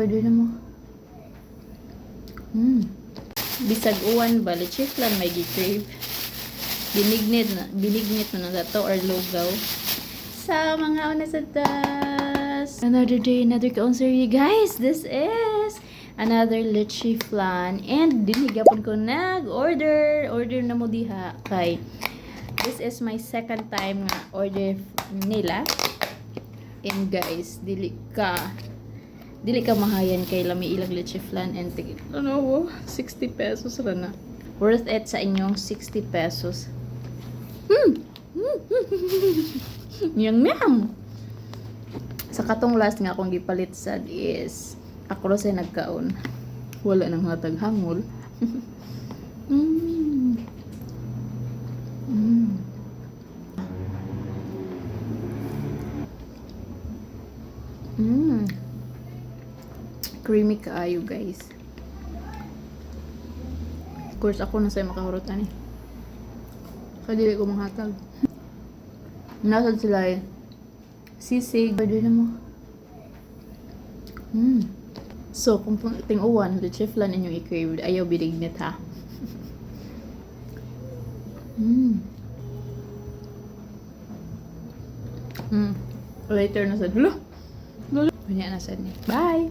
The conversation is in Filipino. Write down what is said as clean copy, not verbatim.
Order na mo. Bisag uwan ba, leche flan may gi-crave. Binignit na dato or lugaw. Sa mga una sa tas. Another day, another kaunsery. Guys, this is another leche flan. And dinigapon ko nag-order. Order na mo diha. Kay, this is my second time nga order nila. And guys, dili ka mahayan kay lami ilang leche flan and tigit. 60 pesos ra na. Worth it sa inyong 60 pesos. Yang ma'am. Sa katong last nga akong gipalit sad is ako sa nagkaon. Wala nang hatag hangol. Creamy kaayo guys. Of course ako na sa'yo makahurutan eh. Kadili ko manghatag. Nasad sila eh. Sisig. Order na mo. So, kung ting uwan, leche flan inyong i-crave, ayaw binignit ha. Later na sad. Wala na sad ni. Bye!